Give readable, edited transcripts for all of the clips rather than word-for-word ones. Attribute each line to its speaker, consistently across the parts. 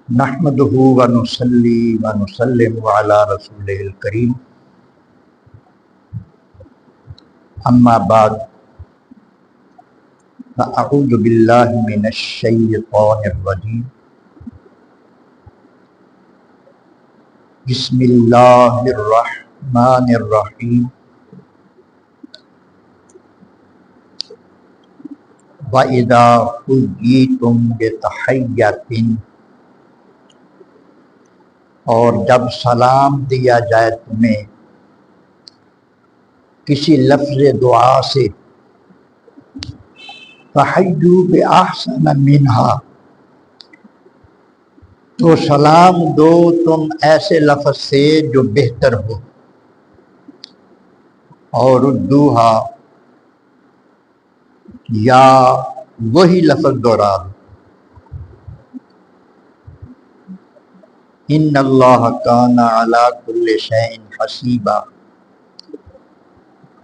Speaker 1: نحمده ونصلي ونسلم على رسوله الكريم اما بعد فاعوذ بالله من الشيطان الرجيم بسم الله الرحمن الرحيم وَإِذَا حُيِّيتُم بِتَحِيَّةٍ اور جب سلام دیا جائے تمہیں کسی لفظ دعا سے فَحَيُّوا بِأَحْسَنَ مِنْهَا تو سلام دو تم ایسے لفظ سے جو بہتر ہو، اور ردوہا یا وہی لفظ دوہرا دو۔ ان اللہ کان علی کل شیء حسیبا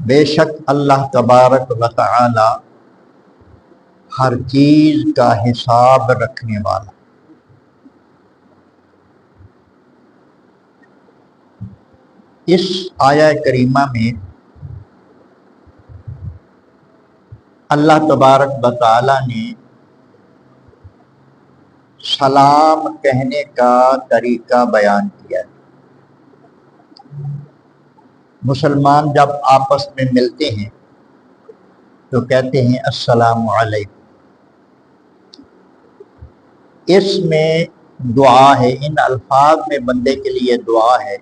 Speaker 1: بے شک اللہ تبارک و تعالی ہر چیز کا حساب رکھنے والا۔ اس آیہ کریمہ میں اللہ تبارک و تعالی نے سلام کہنے کا طریقہ بیان کیا ہے۔ مسلمان جب آپس میں ملتے ہیں تو کہتے ہیں السلام علیکم۔ اس میں دعا ہے، ان الفاظ میں بندے کے لیے دعا ہے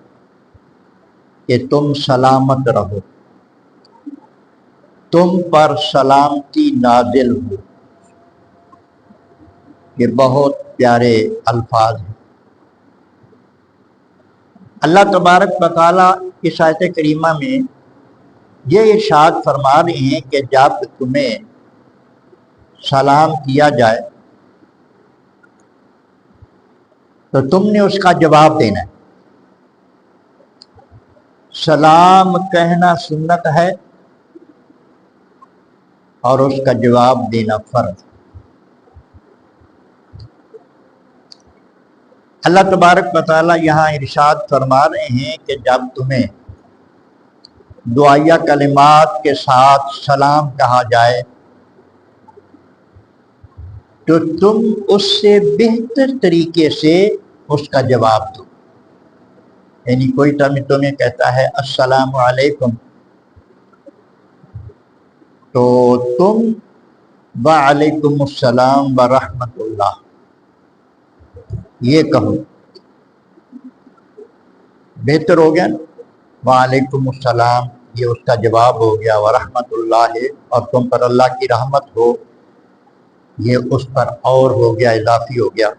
Speaker 1: کہ تم سلامت رہو، تم پر سلامتی نازل ہو۔ یہ بہت پیارے الفاظ ہیں۔ اللہ تبارک و تعالی اس آیت کریمہ میں یہ ارشاد فرما رہے ہیں کہ جب تمہیں سلام کیا جائے تو تم نے اس کا جواب دینا ہے۔ سلام کہنا سنت ہے اور اس کا جواب دینا فرض۔ اللہ تبارک و تعالی یہاں ارشاد فرما رہے ہیں کہ جب تمہیں دعائیہ کلمات کے ساتھ سلام کہا جائے تو تم اس سے بہتر طریقے سے اس کا جواب دو۔ یعنی کوئی تمہیں کہتا ہے السلام علیکم تو تم وعلیکم السلام ورحمۃ اللہ یہ کہو، بہتر ہو گیا نا؟ وعلیکم السلام یہ اس کا جواب ہو گیا، ورحمۃ اللہ اور تم پر اللہ کی رحمت ہو یہ اس پر اور ہو گیا، اضافی ہو گیا۔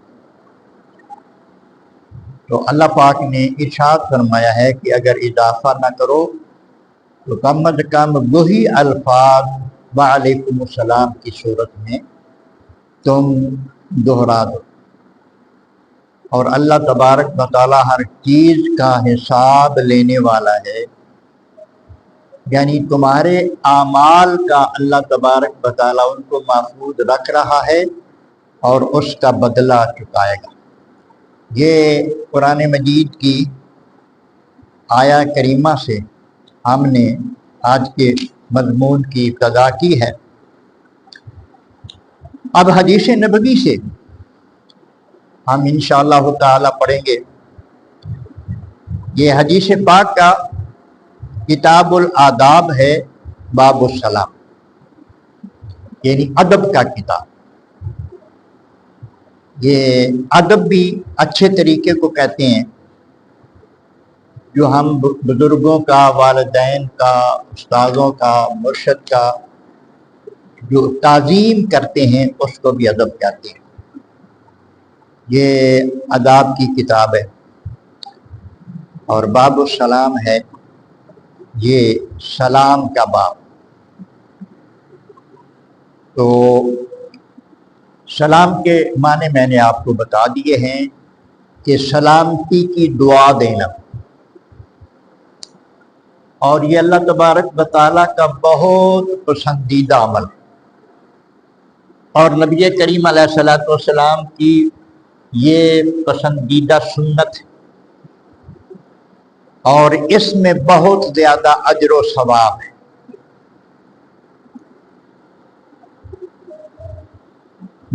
Speaker 1: تو اللہ پاک نے ارشاد فرمایا ہے کہ اگر اضافہ نہ کرو تو کم از کم وہی الفاظ وعلیکم السلام کی صورت میں تم دوہرا دو۔ اور اللہ تبارک و تعالی ہر چیز کا حساب لینے والا ہے، یعنی تمہارے اعمال کا اللہ تبارک و تعالی ان کو محفوظ رکھ رہا ہے اور اس کا بدلہ چکائے گا۔ یہ قرآن مجید کی آیہ کریمہ سے ہم نے آج کے مضمون کی ابتدا کی ہے۔ اب حدیث نبوی سے ہم انشاءاللہ تعالی پڑھیں گے۔ یہ حدیث پاک کا کتاب الآداب ہے، باب السلام، یعنی ادب کا کتاب۔ یہ ادب بھی اچھے طریقے کو کہتے ہیں جو ہم بزرگوں کا، والدین کا، استاذوں کا، مرشد کا جو تعظیم کرتے ہیں اس کو بھی ادب کہتے ہیں۔ یہ آداب کی کتاب ہے اور باب السلام ہے، یہ سلام کا باب۔ تو سلام کے معنی میں نے آپ کو بتا دیے ہیں کہ سلامتی کی دعا دینا، اور یہ اللہ تبارک و تعالیٰ کا بہت پسندیدہ عمل، اور نبی کریم علیہ الصلوۃ والسلام کی یہ پسندیدہ سنت ہے اور اس میں بہت زیادہ اجر و ثواب ہے۔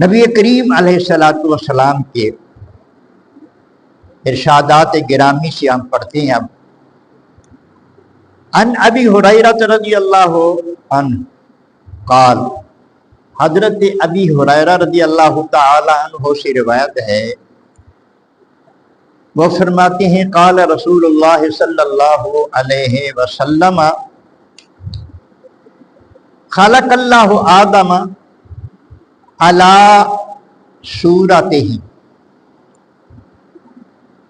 Speaker 1: نبی کریم علیہ الصلوۃ والسلام کے ارشادات گرامی سے ہم پڑھتے ہیں اب۔ ان ابی ہریرہ رضی اللہ عنہ قال، حضرت ابی ہریرہ رضی اللہ تعالی عنہ سے روایت ہے، وہ فرماتے ہیں قال رسول اللہ صلی اللہ علیہ وسلم خلق اللہ آدم علی صورتہ،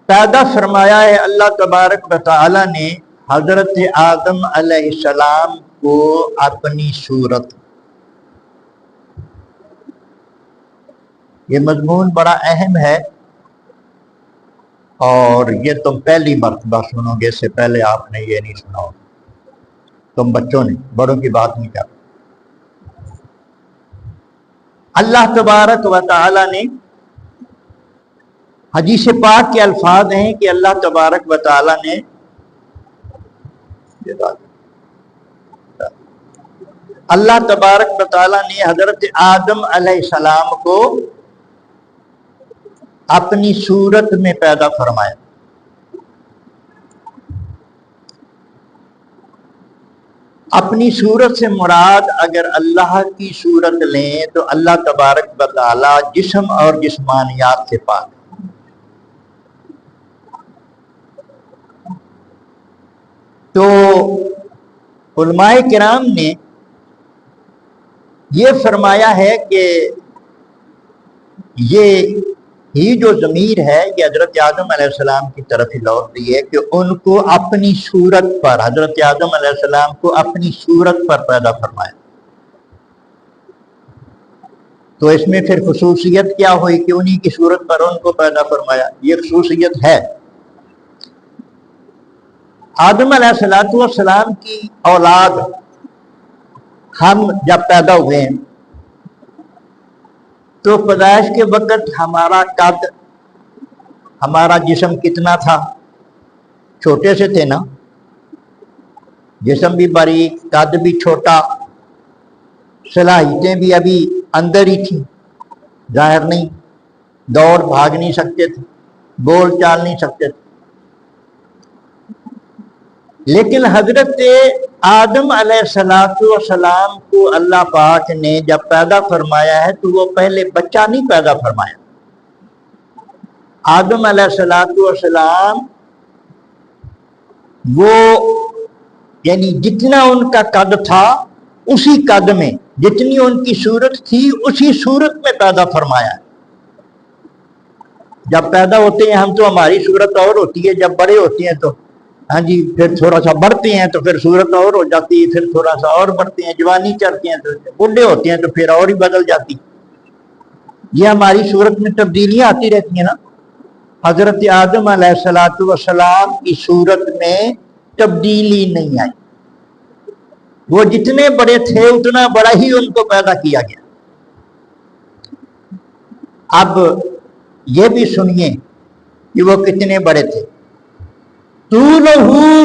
Speaker 1: پیدا فرمایا ہے اللہ تبارک و تعالی نے حضرت آدم علیہ السلام کو اپنی صورت۔ یہ مضمون بڑا اہم ہے اور یہ تم پہلی مرتبہ سنو گے، اس سے پہلے آپ نے یہ نہیں سنا ہوگا، تم بچوں نے، بڑوں کی بات نہیں کر۔ اللہ تبارک و تعالی نے، حدیث پاک کے الفاظ ہیں کہ اللہ تبارک و تعالی نے حضرت آدم علیہ السلام کو اپنی صورت میں پیدا فرمایا۔ اپنی صورت سے مراد اگر اللہ کی صورت لیں تو اللہ تبارک و تعالی جسم اور جسمانیات سے پاک۔ تو علماء کرام نے یہ فرمایا ہے کہ یہ ہی جو ضمیر ہے یہ حضرت آدم علیہ السلام کی طرف ہی لوٹ رہی ہے کہ ان کو اپنی صورت پر، حضرت آدم علیہ السلام کو اپنی صورت پر پیدا فرمایا۔ تو اس میں پھر خصوصیت کیا ہوئی کہ انہی کی صورت پر ان کو پیدا فرمایا، یہ خصوصیت ہے۔ آدم علیہ السلام کی اولاد ہم جب پیدا ہوئے ہیں تو پیدائش کے وقت ہمارا قد، ہمارا جسم کتنا تھا؟ چھوٹے سے تھے نا، جسم بھی باریک، قد بھی چھوٹا، صلاحیتیں بھی ابھی اندر ہی تھیں، ظاہر نہیں، دوڑ بھاگ نہیں سکتے تھے، بول چال نہیں سکتے تھے۔ لیکن حضرت آدم علیہ السلام کو اللہ پاک نے جب پیدا فرمایا ہے تو وہ پہلے بچہ نہیں پیدا فرمایا۔ آدم علیہ السلام وہ یعنی جتنا ان کا قد تھا اسی قد میں، جتنی ان کی صورت تھی اسی صورت میں پیدا فرمایا۔ جب پیدا ہوتے ہیں ہم تو ہماری صورت اور ہوتی ہے، جب بڑے ہوتے ہیں تو ہاں جی پھر تھوڑا سا بڑھتے ہیں تو پھر صورت اور ہو جاتی ہے، پھر تھوڑا سا اور بڑھتے ہیں، جوانی چڑھتے ہیں تو بوڑھے ہوتے ہیں تو پھر اور ہی بدل جاتی۔ یہ ہماری صورت میں تبدیلیاں آتی رہتی ہیں نا۔ حضرت آدم علیہ السلام کی صورت میں تبدیلی نہیں آئی، وہ جتنے بڑے تھے اتنا بڑا ہی ان کو پیدا کیا گیا۔ اب یہ بھی سنیے کہ وہ کتنے بڑے تھے۔ طولہ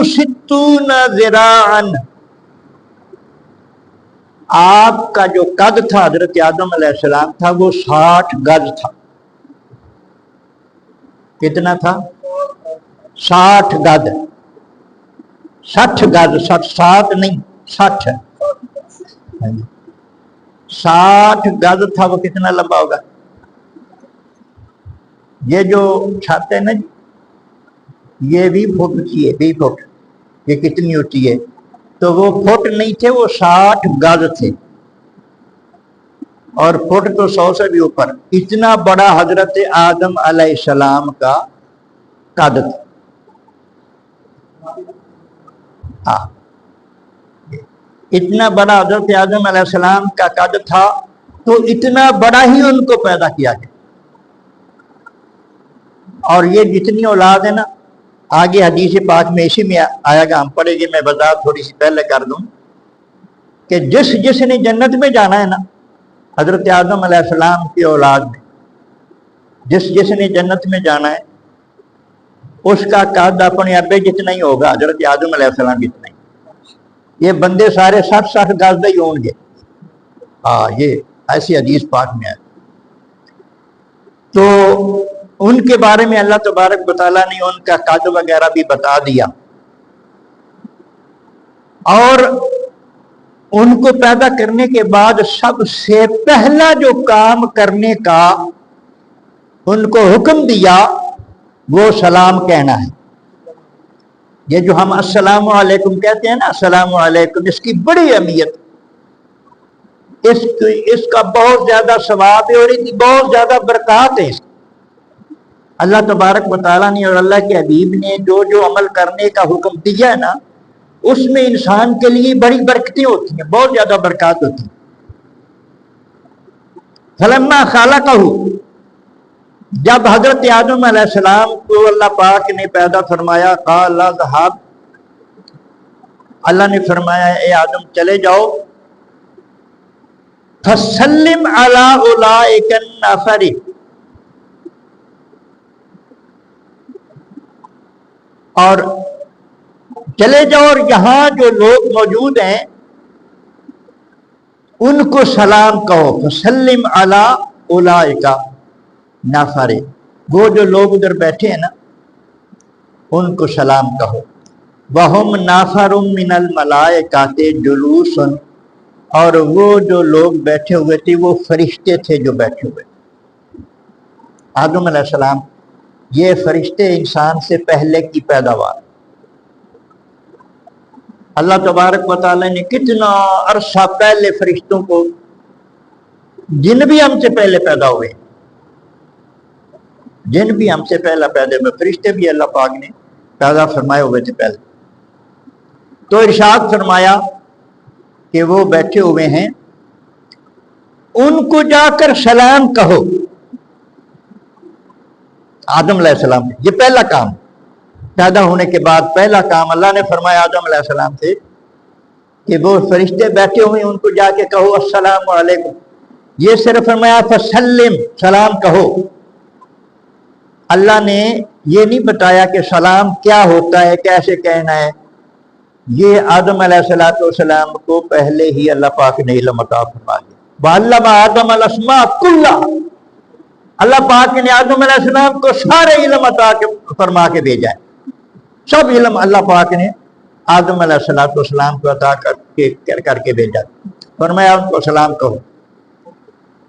Speaker 1: 60 ذراعا، آپ کا جو قد تھا حضرت آدم علیہ السلام تھا وہ 60 گز تھا۔ کتنا تھا؟ 60 گز، 60 گز، 60 نہیں 60، 60 گز تھا۔ وہ کتنا لمبا ہوگا؟ یہ جو چھت ہے نا جی، یہ 20 فٹ کی ہے، 20 فٹ، یہ کتنی ہوتی ہے؟ تو وہ فٹ نہیں تھے، وہ 60 گز تھے، اور فٹ تو 100 سے بھی اوپر۔ اتنا بڑا حضرت آدم علیہ السلام کا قد تھا۔ ہاں، اتنا بڑا حضرت آدم علیہ السلام کا قد تھا تو اتنا بڑا ہی ان کو پیدا کیا گیا۔ اور یہ جتنی اولاد ہے نا، آگے حدیث پاک میں اسی میں آیا گا، ہم پڑھے گی، میں وضاحت تھوڑی سی پہلے کر دوں کہ جس نے جنت میں جانا ہے نا، حضرت آدم علیہ السلام کی اولاد میں، جس نے جنت میں جانا ہے اس کا قد اپنے ابے جتنا ہی ہوگا، حضرت آدم علیہ السلام جتنا ہی۔ یہ بندے سارے 60 گز ہی ہوں گے۔ یہ ایسی حدیث پاک میں ہے۔ تو ان کے بارے میں اللہ تبارک و تعالیٰ نے ان کا قد وغیرہ بھی بتا دیا، اور ان کو پیدا کرنے کے بعد سب سے پہلا جو کام کرنے کا ان کو حکم دیا وہ سلام کہنا ہے۔ یہ جو ہم السلام علیکم کہتے ہیں نا، السلام علیکم، اس کی بڑی اہمیت، اس کا بہت زیادہ ثواب ہے اور اس کی بہت زیادہ برکات ہے۔ اللہ تبارک و تعالیٰ نے اور اللہ کے حبیب نے جو عمل کرنے کا حکم دیا ہے نا، اس میں انسان کے لیے بڑی برکتیں ہوتی ہیں، بہت زیادہ برکات ہوتی ہیں۔ فلما خلقہ، جب حضرت آدم علیہ السلام کو اللہ پاک نے پیدا فرمایا، قال اذهب، اللہ نے فرمایا اے آدم چلے جاؤ، فسلم علی اولئک النفر، اور چلے جاؤ اور یہاں جو لوگ موجود ہیں ان کو سلام کہو۔ فسلم علی اولئک نفر، وہ جو لوگ ادھر بیٹھے ہیں نا ان کو سلام کہو۔ وہم نفر من الملائکۃ جلوس، اور وہ جو لوگ بیٹھے ہوئے تھے وہ فرشتے تھے جو بیٹھے ہوئے۔ آدم علیہ السلام یہ فرشتے انسان سے پہلے کی پیداوار۔ اللہ تبارک و تعالی نے کتنا عرصہ پہلے فرشتوں کو، جن بھی ہم سے پہلے پیدا ہوئے، جن بھی ہم سے پہلا پیدا ہوئے، فرشتے بھی اللہ پاک نے پیدا فرمائے ہوئے تھے پہلے۔ تو ارشاد فرمایا کہ وہ بیٹھے ہوئے ہیں، ان کو جا کر سلام کہو۔ آدم علیہ السلام یہ پہلا کام، پیدا ہونے کے بعد پہلا کام اللہ نے فرمایا آدم علیہ السلام سے کہ وہ فرشتے بیٹھے ہوئے ان کو جا کے کہو السلام علیکم۔ یہ صرف فرمایا فسلم، سلام کہو۔ اللہ نے یہ نہیں بتایا کہ سلام کیا ہوتا ہے، کیسے کہنا ہے۔ یہ آدم علیہ السلام کو پہلے ہی اللہ پاک نے علم عطا فرما دیا۔ وعلم آدم الاسماء کلھا، اللہ پاک نے آدم علیہ السلام کو سارے علم عطا فرما کے بھیجا ہے۔ سب علم اللہ پاک نے آدم علیہ السلام کو عطا کر کے بھیجا، فرمایا ان کو سلام کہو۔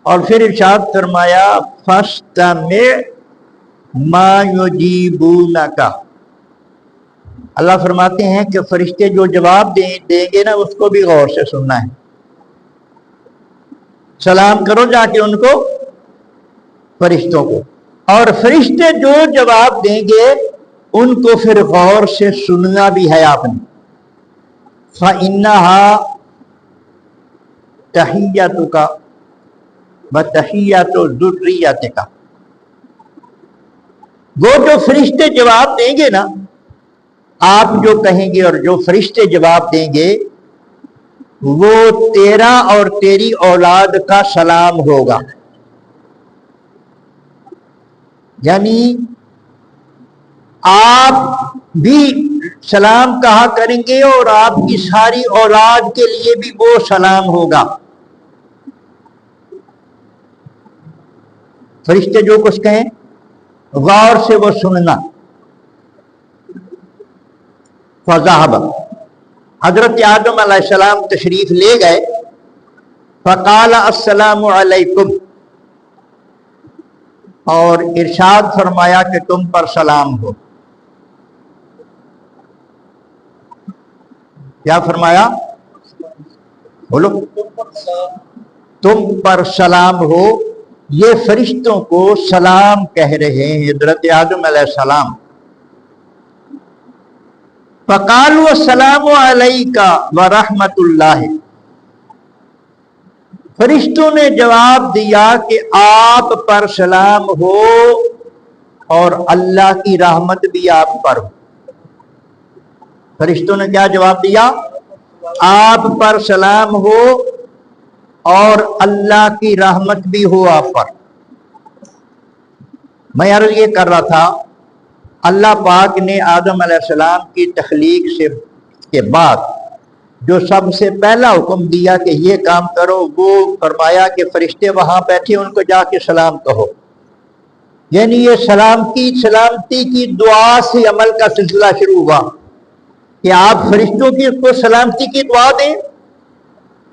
Speaker 1: اور پھر ارشاد فرمایا فاستمع ما یجیبونک، اللہ فرماتے ہیں کہ فرشتے جو جواب دیں گے نا اس کو بھی غور سے سننا ہے۔ سلام کرو جا کے ان کو، فرشتوں کو، اور فرشتے جو جواب دیں گے ان کو پھر غور سے سننا بھی ہے آپ نے۔ فَإِنَّهَا تَحِيَّتُكَ وَتَحِيَّةُ ذُرِّيَّتِكَ، وہ جو فرشتے جواب دیں گے نا، آپ جو کہیں گے اور جو فرشتے جواب دیں گے وہ تیرا اور تیری اولاد کا سلام ہوگا۔ یعنی آپ بھی سلام کہا کریں گے اور آپ کی ساری اولاد کے لیے بھی وہ سلام ہوگا۔ فرشتے جو کچھ کہیں غور سے وہ سننا۔ فذهب، حضرت آدم علیہ السلام تشریف لے گئے، فقال السلام علیکم، اور ارشاد فرمایا کہ تم پر سلام ہو۔ کیا فرمایا؟ بولو، تم پر سلام ہو۔ یہ فرشتوں کو سلام کہہ رہے ہیں حضرت آدم علیہ السلام۔ فقالوا السلام علیک ورحمۃ اللہ، فرشتوں نے جواب دیا کہ آپ پر سلام ہو اور اللہ کی رحمت بھی آپ پر ہو۔ فرشتوں نے کیا جواب دیا؟ آپ پر سلام ہو اور اللہ کی رحمت بھی ہو آپ پر۔ میں عرض یہ کر رہا تھا، اللہ پاک نے آدم علیہ السلام کی تخلیق سے کے بعد جو سب سے پہلا حکم دیا کہ یہ کام کرو، وہ فرمایا کہ فرشتے وہاں بیٹھے ان کو جا کے سلام کہو. یعنی یہ سلامتی کی دعا سے عمل کا سلسلہ شروع ہوا کہ آپ فرشتوں کو سلامتی کی دعا دیں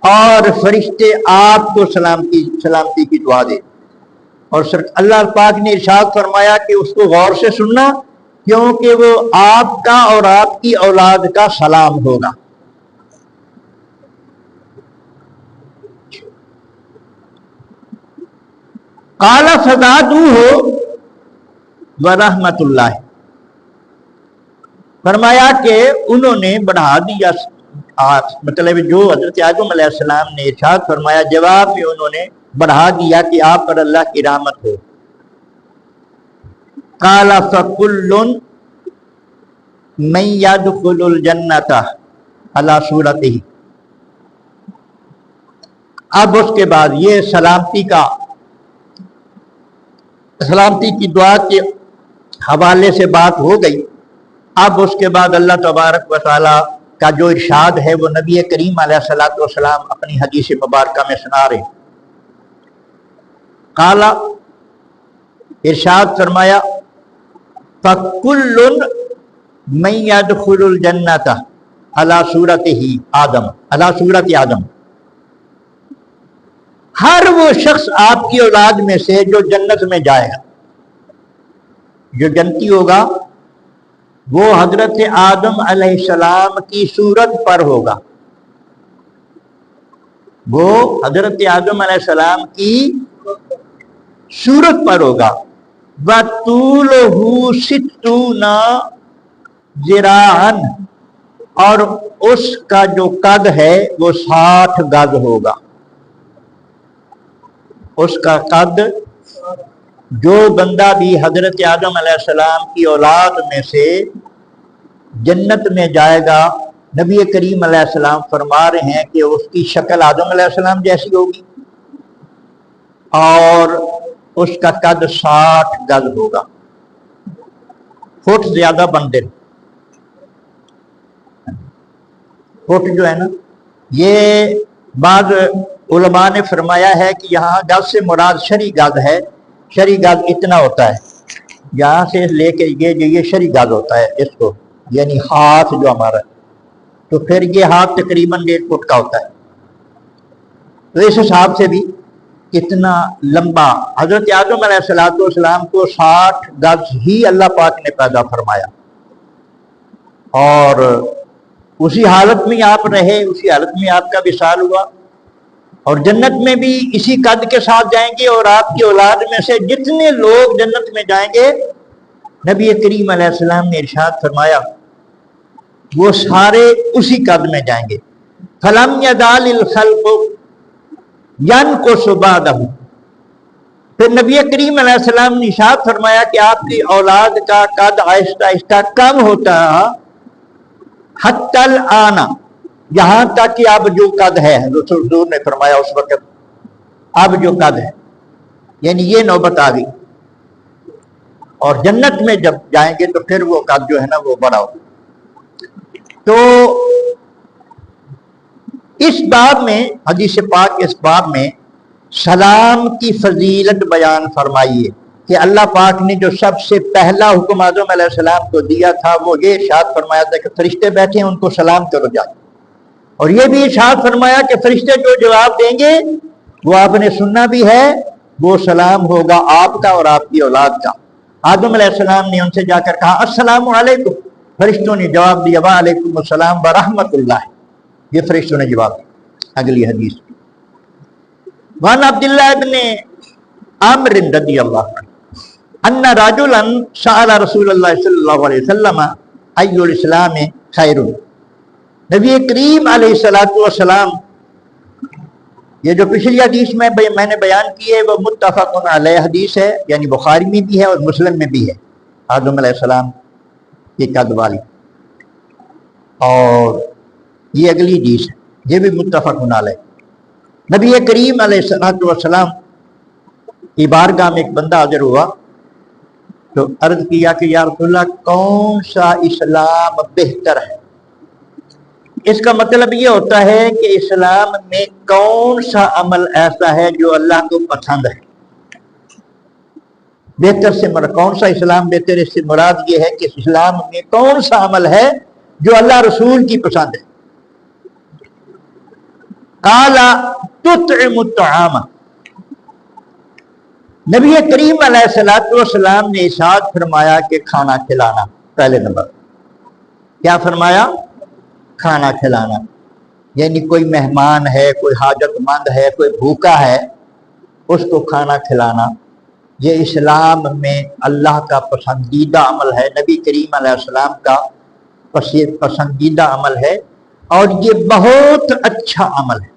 Speaker 1: اور فرشتے آپ کو سلامتی کی دعا دیں. اور اللہ پاک نے ارشاد فرمایا کہ اس کو غور سے سننا، کیونکہ وہ آپ کا اور آپ کی اولاد کا سلام ہوگا. قال فزادوہ ورحمۃ اللہ، فرمایا کہ انہوں نے بڑھا دیا، مطلب جو حضرت آدم علیہ السلام نے ارشاد فرمایا جواب میں انہوں نے بڑھا دیا کہ آپ پر اللہ کی رحمت ہو. قال فکل من يدخل الجنۃ علی صورتہ. اب اس کے بعد یہ سلامتی کی دعا کے حوالے سے بات ہو گئی. اب اس کے بعد اللہ تبارک و تعالی کا جو ارشاد ہے وہ نبی کریم علیہ الصلوۃ والسلام اپنی حدیث مبارکہ میں سنا رہے. قال، ارشاد فرمایا، فَكُلٌّ مَن يَدْخُلُ الْجَنَّةَ عَلَى صُورَتِ آدم. ہر وہ شخص آپ کی اولاد میں سے جو جنت میں جائے گا، جو جنتی ہوگا، وہ حضرت آدم علیہ السلام کی صورت پر ہوگا. وہ حضرت آدم علیہ السلام کی صورت پر ہوگا. وَطُولُهُ 60 ذراعًا، اور اس کا جو قد ہے وہ 60 گز ہوگا. اس کا قد، جو بندہ بھی حضرت آدم علیہ السلام کی اولاد میں سے جنت میں جائے گا، نبی کریم علیہ السلام فرما رہے ہیں کہ اس کی شکل آدم علیہ السلام جیسی ہوگی اور اس کا قد 60 گز ہوگا، فٹ زیادہ بندے. فٹ جو ہے نا، یہ بعض علماء نے فرمایا ہے کہ یہاں گز سے مراد شرعی گز ہے. شرعی گز اتنا ہوتا ہے، یہاں سے لے کے یہ شرعی گز ہوتا ہے اس کو، یعنی ہاتھ جو ہمارا، تو پھر یہ ہاتھ تقریباً 1.5 فٹ کا ہوتا ہے. تو اس حساب سے بھی اتنا لمبا حضرت آدم علیہ السلام کو 60 گز ہی اللہ پاک نے پیدا فرمایا، اور اسی حالت میں آپ رہے، اسی حالت میں آپ کا وصال ہوا، اور جنت میں بھی اسی قد کے ساتھ جائیں گے. اور آپ کی اولاد میں سے جتنے لوگ جنت میں جائیں گے، نبی کریم علیہ السلام نے ارشاد فرمایا وہ سارے اسی قد میں جائیں گے. فَلَمْ يَزَالِ الْخَلْقُ يَنْقُصُ بَعْدَهُ. پھر نبی کریم علیہ السلام نے ارشاد فرمایا کہ آپ کی اولاد کا قد آہستہ آہستہ کم ہوتا حتی الآن، یہاں تک کہ اب جو قد ہے، حضور نے فرمایا اس وقت اب جو قد ہے، یعنی یہ نوبت آ گئی. اور جنت میں جب جائیں گے تو پھر وہ قد جو ہے نا وہ بڑا ہوگا. تو اس باب میں، حدیث پاک اس باب میں سلام کی فضیلت بیان فرمائیے کہ اللہ پاک نے جو سب سے پہلا حکم آدم علیہ السلام کو دیا تھا وہ یہ ارشاد فرمایا تھا کہ فرشتے بیٹھے ہیں ان کو سلام کرو جا. اور یہ بھی ارشاد فرمایا کہ فرشتے جو جواب دیں گے وہ آپ نے سننا بھی ہے، وہ سلام ہوگا آپ کا اور آپ کی اولاد کا. آدم علیہ السلام نے ان سے جا کر کہا السلام علیکم، فرشتوں نے جواب دیا وعلیکم السلام ورحمۃ اللہ. یہ فرشتوں نے جواب دیا. اگلی حدیث وعن عبداللہ ابن عمرو رضی اللہ عنہ ان رجلا سأل رسول اللہ صلی اللہ علیہ وسلم ای الاسلام خیر. نبی کریم علیہ السلام، یہ جو پچھلی حدیث میں نے بیان کی ہے وہ متفق علیہ حدیث ہے، یعنی بخاری میں بھی ہے اور مسلم میں بھی ہے، آدم علیہ السلام کی قد والی. اور یہ اگلی حدیث ہے، یہ بھی متفق علیہ. نبی کریم علیہ السلام کی بارگاہ میں ایک بندہ حاضر ہوا تو عرض کیا کہ یا رسول اللہ کون سا اسلام بہتر ہے؟ اس کا مطلب یہ ہوتا ہے کہ اسلام میں کون سا عمل ایسا ہے جو اللہ کو پسند ہے۔ بہتر سے مراد کون سا اسلام بہتر، اس سے مراد یہ ہے کہ اسلام میں کون سا عمل ہے جو اللہ رسول کی پسند ہے۔ قال تطعم الطعام، نبی کریم علیہ السلام نے ارشاد فرمایا کہ کھانا کھلانا، پہلے نمبر کیا فرمایا؟ کھانا کھلانا، یعنی کوئی مہمان ہے، کوئی حاجت مند ہے، کوئی بھوکا ہے، اس کو کھانا کھلانا، یہ اسلام میں اللہ کا پسندیدہ عمل ہے، نبی کریم علیہ السلام کا پسندیدہ عمل ہے، اور یہ بہت اچھا عمل ہے۔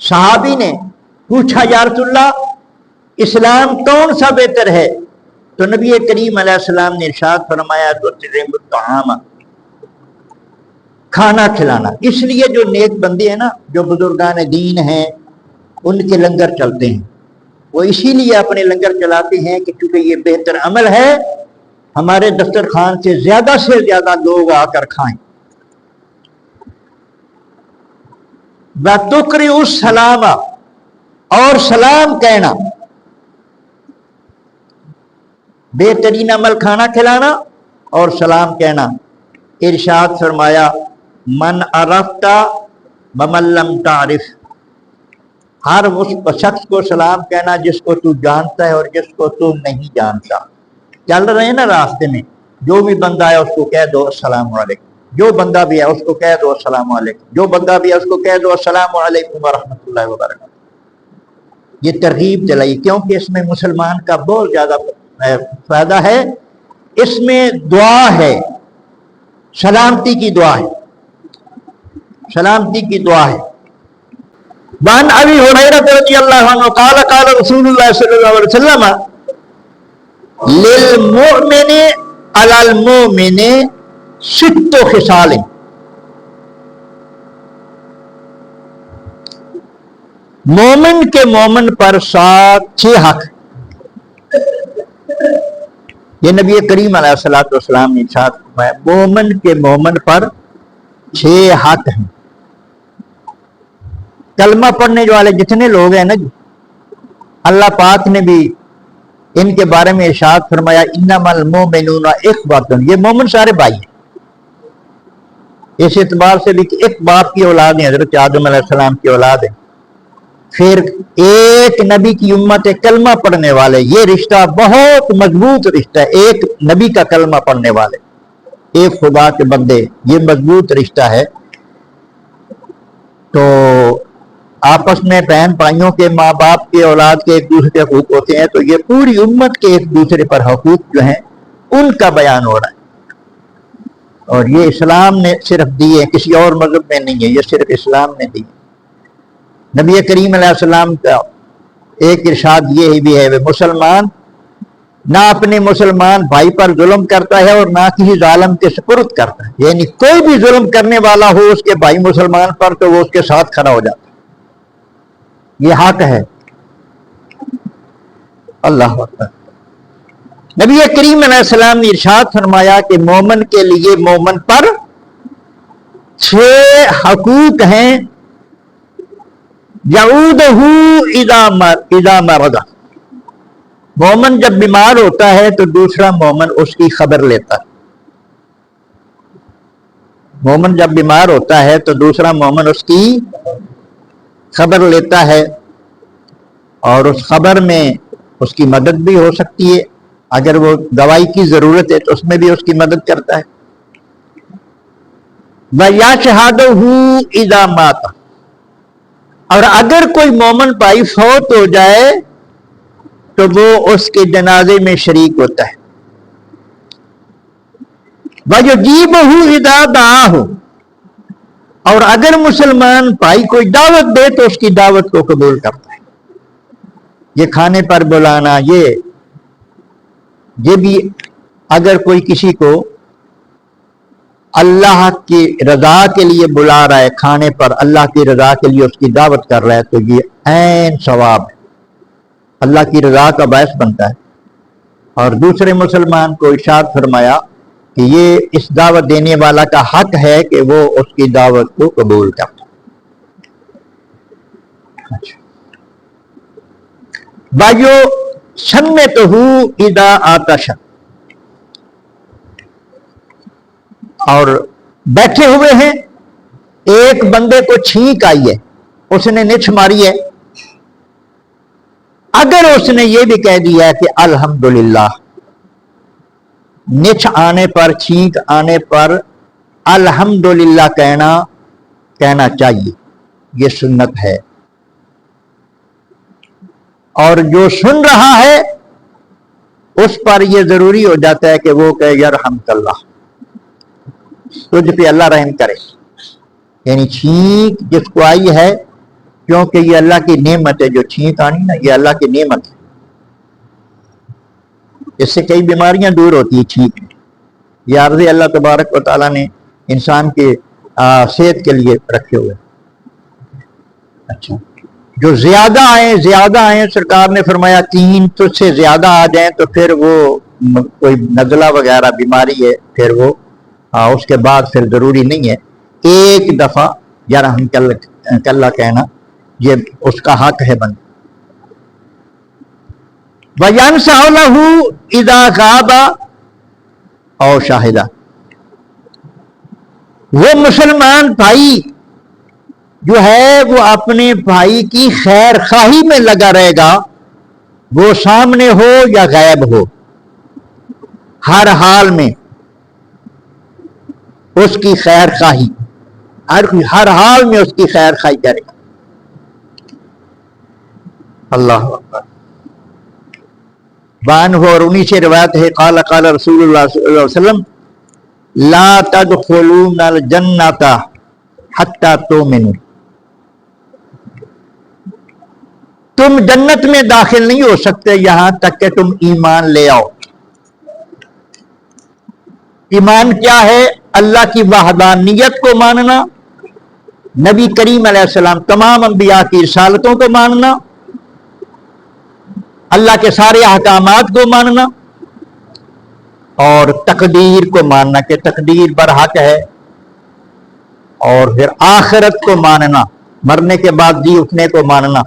Speaker 1: صحابی نے پوچھا یا رسول اللہ اسلام کون سا بہتر ہے؟ تو نبی کریم علیہ السلام نے ارشاد فرمایا تطعم الطعام، کھانا کھلانا۔ اس لیے جو نیک بندے ہیں نا، جو بزرگان دین ہیں، ان کے لنگر چلتے ہیں، وہ اسی لیے اپنے لنگر چلاتے ہیں کہ چونکہ یہ بہتر عمل ہے، ہمارے دسترخوان سے زیادہ لوگ آ کر کھائیں۔ وَتُقْرِئُ السَّلَامَ، اور سلام کہنا، بہترین عمل کھانا کھلانا اور سلام کہنا۔ ارشاد فرمایا من عرفت ومن لم تعرف، ہر اس شخص کو سلام کہنا جس کو تو جانتا ہے اور جس کو تو نہیں جانتا۔ چل رہے ہیں نا راستے میں، جو بھی بندہ ہے اس کو کہہ دو السلام علیکم، جو بندہ بھی ہے اس کو کہہ دو السلام علیکم، جو بندہ بھی ہے اس کو کہہ دو السلام علیکم ورحمۃ اللہ وبرکاتہ۔ یہ ترغیب دلائی، کیونکہ اس میں مسلمان کا بہت زیادہ فائدہ ہے۔ اس میں دعا ہے، سلامتی کی دعا ہے، سلامتی کی دعا ہے۔ وعن ابی ہریرہ رضی اللہ عنہ قال قال رسول اللہ صلی اللہ علیہ وسلم للمؤمن علی المؤمن ست خصال، مومن کے مومن پر 6 حق۔ یہ نبی کریم علیہ السلام نے ارشاد فرمایا مومن کے مومن پر 6 حق ہیں۔ کلمہ پڑھنے والے جتنے لوگ ہیں نا جی، اللہ پاک نے بھی ان کے بارے میں ارشاد فرمایا انما المؤمنون اخوۃ، یہ مومن سارے بھائی ہیں۔ اس اعتبار سے بھی کہ ایک باپ کی اولاد ہیں، حضرت آدم علیہ السلام کی اولاد ہے، پھر ایک نبی کی امت کلمہ پڑھنے والے، یہ رشتہ بہت مضبوط رشتہ ہے۔ ایک نبی کا کلمہ پڑھنے والے، ایک خدا کے بندے، یہ مضبوط رشتہ ہے۔ تو آپس میں بہن بھائیوں کے، ماں باپ کے، اولاد کے ایک دوسرے کے حقوق ہوتے ہیں، تو یہ پوری امت کے ایک دوسرے پر حقوق جو ہیں ان کا بیان ہو رہا ہے، اور یہ اسلام نے صرف دیے، کسی اور مذہب میں نہیں ہے، یہ صرف اسلام نے دی۔ نبی کریم علیہ السلام کا ایک ارشاد یہ بھی ہے، مسلمان نہ اپنے مسلمان بھائی پر ظلم کرتا ہے اور نہ کسی ظالم کے سپرد کرتا ہے، یعنی کوئی بھی ظلم کرنے والا ہو اس کے بھائی مسلمان پر تو وہ اس کے ساتھ کھڑا ہو جاتا ہے، یہ حق ہے۔ اللہ اکبر۔ نبی کریم علیہ السلام نے ارشاد فرمایا کہ مومن کے لیے مومن پر 6 حقوق ہیں، یعودہ اذا مرض، مومن جب بیمار ہوتا ہے تو دوسرا مومن اس کی خبر لیتا ہے۔ مومن جب بیمار ہوتا ہے تو دوسرا مومن اس کی خبر لیتا ہے، اور اس خبر میں اس کی مدد بھی ہو سکتی ہے، اگر وہ دوائی کی ضرورت ہے تو اس میں بھی اس کی مدد کرتا ہے۔ وَيَشْهَدُهُ إِذَا مَاتَ، اور اگر کوئی مومن بھائی فوت ہو جائے تو وہ اس کے جنازے میں شریک ہوتا ہے۔ وَيُجِيبُهُ إِذَا دَعَاهُ، اور اگر مسلمان بھائی کوئی دعوت دے تو اس کی دعوت کو قبول کرتا ہے۔ یہ کھانے پر بلانا، یہ بھی اگر کوئی کسی کو اللہ کی رضا کے لیے بلا رہا ہے کھانے پر، اللہ کی رضا کے لیے اس کی دعوت کر رہا ہے، تو یہ عین ثواب ہے، اللہ کی رضا کا باعث بنتا ہے۔ اور دوسرے مسلمان کو ارشاد فرمایا کہ یہ اس دعوت دینے والا کا حق ہے کہ وہ اس کی دعوت کو قبول کرے۔ بھائیو سمتہ اذا آتش، اور بیٹھے ہوئے ہیں، ایک بندے کو چھینک آئی ہے، اس نے نچھ ماری ہے، اگر اس نے یہ بھی کہہ دیا کہ الحمدللہ، نچھ آنے پر، چھینک آنے پر الحمدللہ کہنا چاہیے، یہ سنت ہے۔ اور جو سن رہا ہے اس پر یہ ضروری ہو جاتا ہے کہ وہ کہے یرحمک اللہ، تجھ پہ اللہ رحم کرے، یعنی چھینک جس کو آئی ہے، کیونکہ یہ اللہ کی نعمت ہے، جو چھینک آنی نا یہ اللہ کی نعمت ہے، اس سے کئی بیماریاں دور ہوتی ہیں چھینک، یہ عارضے اللہ تبارک و تعالیٰ نے انسان کے صحت کے لیے رکھے ہوئے۔ اچھا، جو زیادہ آئیں سرکار نے فرمایا 3 تجھ سے زیادہ آ جائیں تو پھر وہ کوئی نزلہ وغیرہ بیماری ہے، پھر وہ اس کے بعد پھر ضروری نہیں ہے، ایک دفعہ یرحمک اللہ کہنا یہ اس کا حق ہے بند۔ وَيَنْسَعُ لَهُ إِذَا غَابَ أَوْ شَاهِدَ، وہ مسلمان بھائی جو ہے وہ اپنے بھائی کی خیر خواہی میں لگا رہے گا، وہ سامنے ہو یا غائب ہو، ہر حال میں اس کی خیر خواہی، ہر حال میں اس کی خیر خواہی کرے گا۔ اللہ اکبر۔ عنہ، اور انہی سے روایت ہے، قال قال رسول اللہ صلی اللہ علیہ وسلم لا تدخلون الجنۃ حتی تؤمنوا، تم جنت میں داخل نہیں ہو سکتے یہاں تک کہ تم ایمان لے آؤ۔ ایمان کیا ہے؟ اللہ کی وحدانیت کو ماننا، نبی کریم علیہ السلام تمام انبیاء کی رسالتوں کو ماننا، اللہ کے سارے احکامات کو ماننا، اور تقدیر کو ماننا کہ تقدیر برحق ہے، اور پھر آخرت کو ماننا، مرنے کے بعد جی اٹھنے کو ماننا۔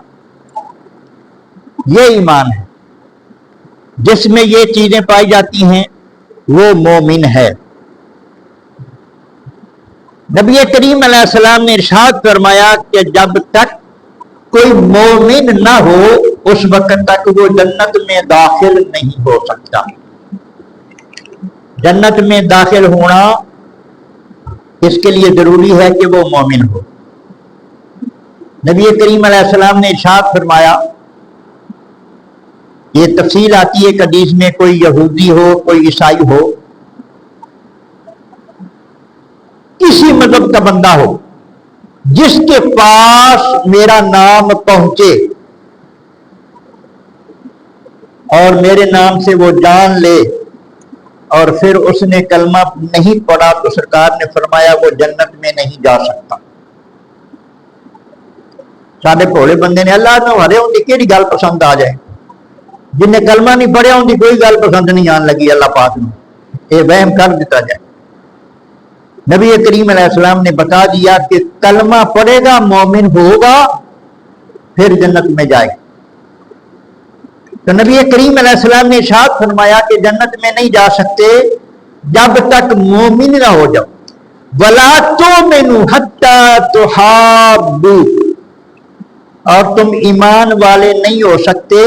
Speaker 1: یہ ایمان ہے، جس میں یہ چیزیں پائی جاتی ہیں وہ مومن ہے۔ نبی کریم علیہ السلام نے ارشاد فرمایا کہ جب تک کوئی مومن نہ ہو اس وقت تک وہ جنت میں داخل نہیں ہو سکتا۔ جنت میں داخل ہونا اس کے لیے ضروری ہے کہ وہ مومن ہو۔ نبی کریم علیہ السلام نے ارشاد فرمایا، یہ تفصیل آتی ہے حدیث میں، کوئی یہودی ہو، کوئی عیسائی ہو، کسی مذہب کا بندہ ہو، جس کے پاس میرا نام پہنچے اور میرے نام سے وہ جان لے اور پھر اس نے کلمہ نہیں پڑھا، تو سرکار نے فرمایا وہ جنت میں نہیں جا سکتا۔ سارے بھولے بندے نے اللہ نہ ہرے ان کی کیڑی گل پسند آ جائے، جن نے کلمہ نہیں پڑھیا ان کی کوئی گل پسند نہیں آن لگی اللہ پاک نے، یہ وہم کر دیتا جائے۔ نبی کریم علیہ السلام نے بتا دیا کہ کلمہ پڑھے گا، مومن ہوگا، پھر جنت میں جائے گا۔ تو نبی کریم علیہ السلام نے ارشاد فرمایا کہ جنت میں نہیں جا سکتے جب تک مومن نہ ہو جاؤ۔ وَلَا تُؤْمِنُوا حَتَّى تُحَابُّوا، اور تم ایمان والے نہیں ہو سکتے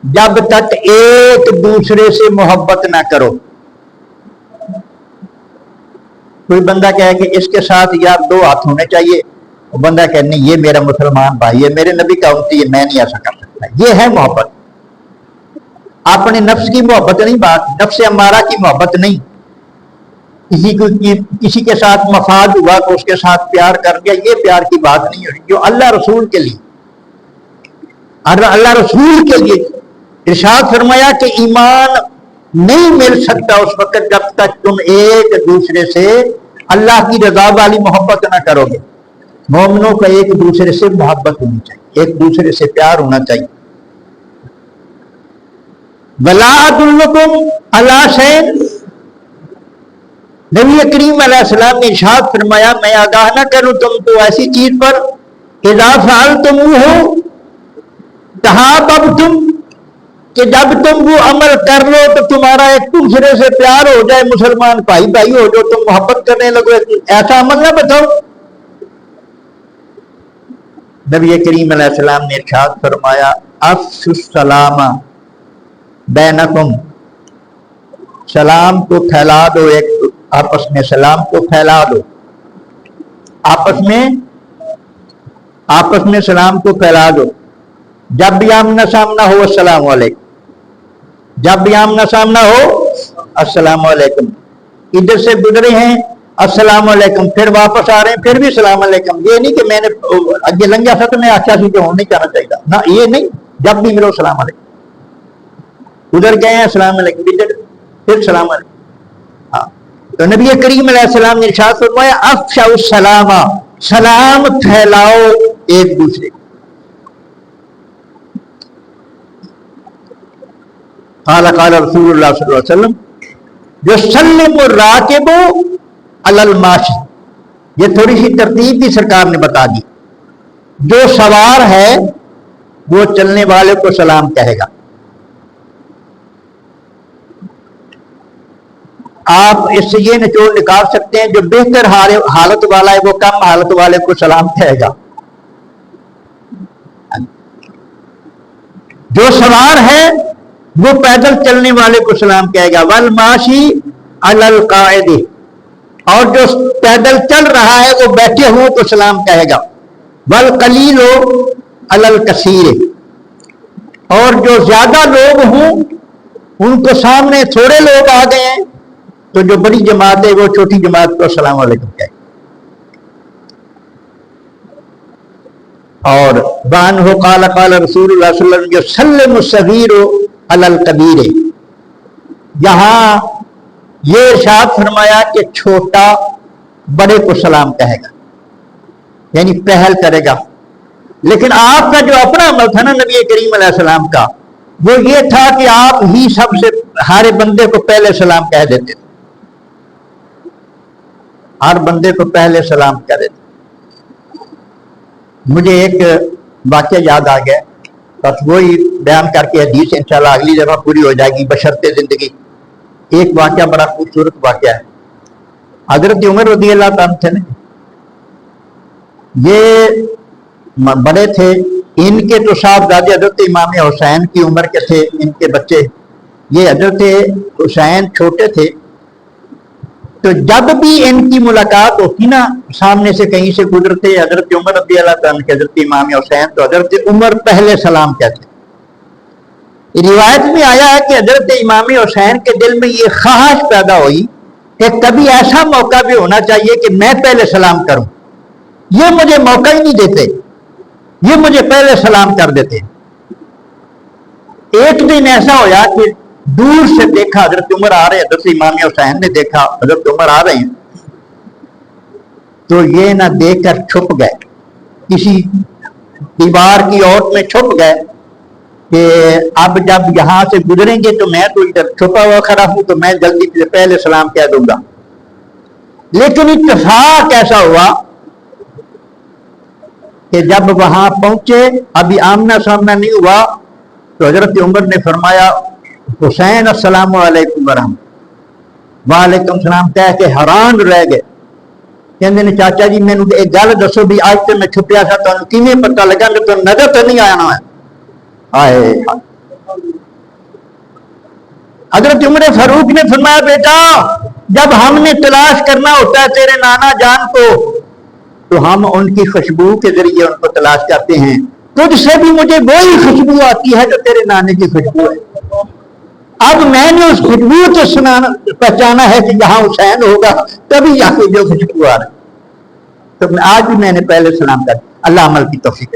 Speaker 1: جب تک ایک دوسرے سے محبت نہ کرو۔ کوئی بندہ کہے کہ اس کے ساتھ یار 2 ہاتھ ہونے چاہیے، وہ بندہ کہے نہیں یہ میرا مسلمان بھائی ہے، میرے نبی کا امتی ہے، میں نہیں ایسا کر سکتا۔ یہ ہے محبت، اپنے نفس کی محبت نہیں، بات نفس امارہ کی محبت نہیں۔ کسی کے ساتھ مفاد ہوا تو اس کے ساتھ پیار کر دیا، یہ پیار کی بات نہیں ہوئی۔ جو اللہ رسول کے لیے، اللہ رسول کے لیے ارشاد فرمایا کہ ایمان نہیں مل سکتا اس وقت جب تک تم ایک دوسرے سے اللہ کی رضا والی محبت نہ کرو گے. مومنوں کا ایک دوسرے سے محبت ہونی چاہیے، ایک دوسرے سے پیار ہونا چاہیے. وَلَا أَدُلُّكُمْ عَلَىٰ شَيْءٍ، نبی کریم علیہ السلام نے ارشاد فرمایا میں آگاہ نہ کروں تم کو ایسی چیز پر اذا فعلتموہ تحاببتم، کہ جب تم وہ عمل کر لو تو تمہارا ایک دوسرے سے پیار ہو جائے، مسلمان بھائی بھائی ہو جو تم محبت کرنے لگو. ایسا عمل نہ بتاؤ. نبی کریم علیہ السلام نے ارشاد فرمایا افشوا السلام بینکم، سلام کو پھیلا دو، ایک آپس میں سلام کو پھیلا دو، آپس میں سلام کو پھیلا دو. جب بھی آمنا سامنا ہو السلام علیکم، جب بھی آمنا سامنا ہو السلام علیکم. ادھر سے گزرے ہیں السلام علیکم، پھر واپس آ رہے ہیں پھر بھی السلام علیکم. یہ نہیں کہ میں نے اگے لنگا سا تو میں اچھا سی جو نہیں کرنا چاہیے نہ، یہ نہیں. جب بھی ملو السلام علیکم. ادھر گئے ہیں السلام علیکم، ادھر پھر السلام علیکم. ہاں تو نبی کریم علیہ السلام نے ارشاد فرمایا افشوا السلام، سلام پھیلاؤ ایک دوسرے کو. قال رسول اللہ صلی اللہ علیہ وسلم یسلم الراکب علی الماشی، یہ تھوڑی سی ترتیب بھی سرکار نے بتا دی. جو سوار ہے وہ چلنے والے کو سلام کہے گا. آپ اس سے یہ نچوڑ نکال سکتے ہیں جو بہتر حالت والا ہے وہ کم حالت والے کو سلام کہے گا. جو سوار ہے وہ پیدل چلنے والے کو سلام کہے گا. والماشی علی القاعد، اور جو پیدل چل رہا ہے وہ بیٹھے ہوئے کو سلام کہے گا. والقلیل علی الکثیر، اور جو زیادہ لوگ ہوں ان کو سامنے تھوڑے لوگ آ گئے ہیں تو جو بڑی جماعت ہے وہ چھوٹی جماعت کو السلام علیکم کہے. اور بانہ قال قال رسول اللہ صلی اللہ علیہ وسلم یسلم الصغیر علی الکبیر، یہاں یہ ارشاد فرمایا کہ چھوٹا بڑے کو سلام کہے گا، یعنی پہل کرے گا. لیکن آپ کا جو اپنا عمل تھا نا نبی کریم علیہ السلام کا، وہ یہ تھا کہ آپ ہی سب سے ہر بندے کو پہلے سلام کہہ دیتے تھے، ہر بندے کو پہلے سلام کہہ دیتے. مجھے ایک واقعہ یاد آ گیا، بس وہی بیان کر کے حدیث انشاءاللہ اگلی دفعہ پوری ہو جائے گی بشرط زندگی. ایک واقعہ بڑا خوبصورت واقعہ ہے. حضرت عمر رضی اللہ تعالیٰ تھے نا، یہ بڑے تھے، ان کے تو صاحبزادے حضرت امام حسین کی عمر کے تھے، ان کے بچے. یہ حضرت حسین چھوٹے تھے، تو جب بھی ان کی ملاقات ہوتی نا، سامنے سے کہیں سے گزرتے حضرت عمر رضی اللہ تعالیٰ کے حضرت امام حسین، تو حضرت عمر پہلے سلام کہتے. روایت میں آیا ہے کہ حضرت امام حسین کے دل میں یہ خواہش پیدا ہوئی کہ کبھی ایسا موقع بھی ہونا چاہیے کہ میں پہلے سلام کروں. یہ مجھے موقع ہی نہیں دیتے، یہ مجھے پہلے سلام کر دیتے. ایک دن ایسا ہوا کہ دور سے دیکھا حضرت عمر آ رہے ہیں، حضرت امام حسین نے دیکھا حضرت عمر آ رہے ہیں، تو یہ نہ دیکھ کر چھپ گئے، کسی دیوار کی اوٹ میں چھپ گئے کہ اب جب یہاں سے گزریں گے تو میں تو ادھر چھپا ہوا کھڑا ہوں تو میں جلدی سے پہلے سلام کہہ دوں گا. لیکن اتفاق ایسا ہوا کہ جب وہاں پہنچے، ابھی آمنا سامنا نہیں ہوا، تو حضرت عمر نے فرمایا حسین السلام علیکم ورحمۃ، وعلیکم السلام کہہ کے حیران رہ گئے. کہندے نے چاچا جی میں نے ایک گل دسو بھی آج تو میں چھپیا تھا تو کیویں پتہ لگا کہ تو نظر تو نہیں آیا نا. آئے حضرت عمر فاروق نے فرمایا بیٹا جب ہم نے تلاش کرنا ہوتا ہے تیرے نانا جان کو تو ہم ان کی خوشبو کے ذریعے ان کو تلاش کرتے ہیں. تجھ سے بھی مجھے وہی خوشبو آتی ہے جو تیرے نانے کی خوشبو ہے. اب میں نے اس خوشبو سے پہچانا ہے کہ یہاں حسین ہوگا، تبھی یہاں کی جو خوشبو آ رہی. تو آج بھی میں نے پہلے سلام کر. اللہ عمل کی توفیق.